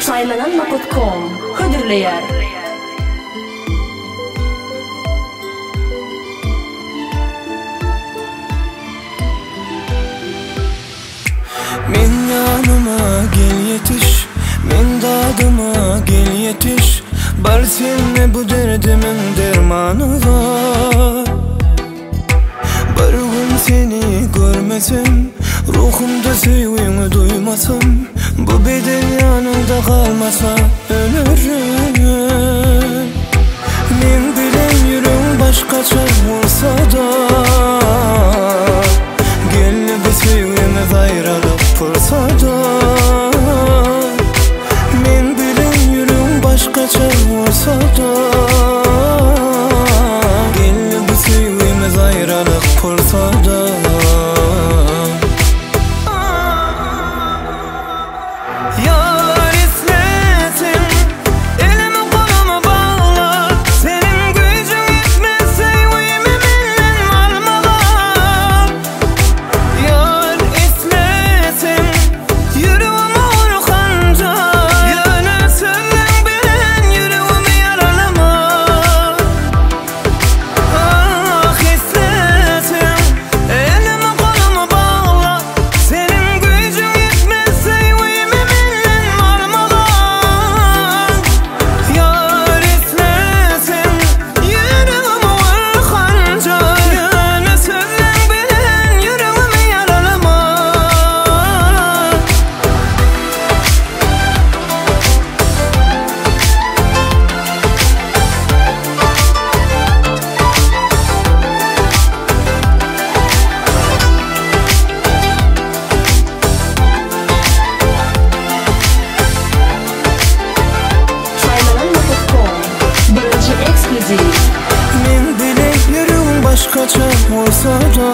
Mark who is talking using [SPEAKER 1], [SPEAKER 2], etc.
[SPEAKER 1] saylananma.com hödürleýär.
[SPEAKER 2] Men yanıma gel yetiş, men dadıma gel yetiş. Bar senle bu derdimin dermanı var. Bir gün seni görmesem, ruhumda sevgini duymasam, bu beden yanında kalmasa ölürüm. Men bilen yüreğim başkaça olsa da, gel bu sevgimiz ayrılıp fırsa da. Men bilen yüreğim başkaça olsa da, gel bu sevgimiz ayrılıp fırsa da. Men bilen yüreğim başkaça olsa da,